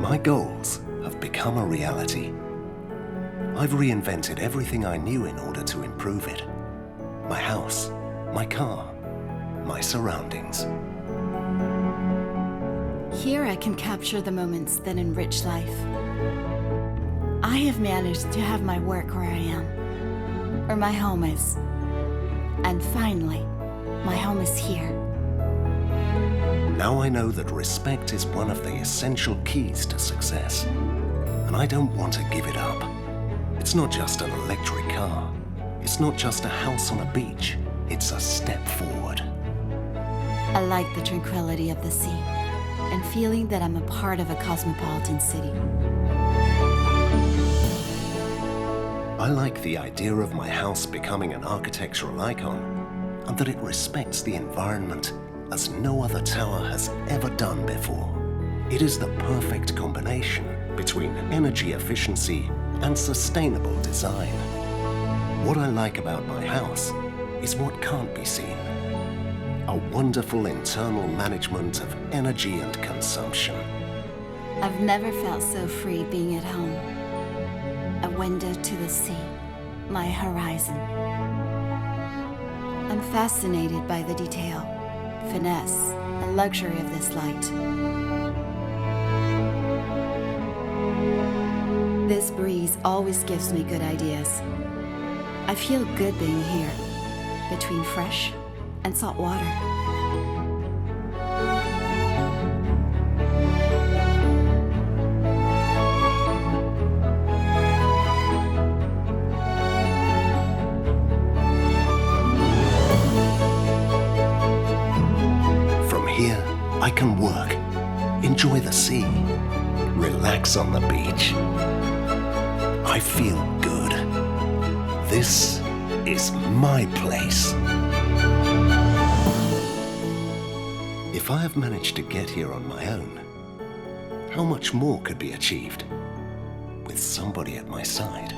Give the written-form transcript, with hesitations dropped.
My goals have become a reality. I've reinvented everything I knew in order to improve it. My house, my car, my surroundings. Here I can capture the moments that enrich life. I have managed to have my work where I am, or my home is. And finally, my home is here. Now I know that respect is one of the essential keys to success, and I don't want to give it up. It's not just an electric car. It's not just a house on a beach. It's a step forward. I like the tranquility of the sea and feeling that I'm a part of a cosmopolitan city. I like the idea of my house becoming an architectural icon and that it respects the environment as no other tower has ever done before. It is the perfect combination between energy efficiency and sustainable design. What I like about my house is what can't be seen. A wonderful internal management of energy and consumption. I've never felt so free being at home. A window to the sea, my horizon. I'm fascinated by the detail, finesse, and luxury of this light. This breeze always gives me good ideas. I feel good being here, between fresh and salt water. From here, I can work, enjoy the sea, relax on the beach. I feel good. This is my place. If I have managed to get here on my own, how much more could be achieved with somebody at my side?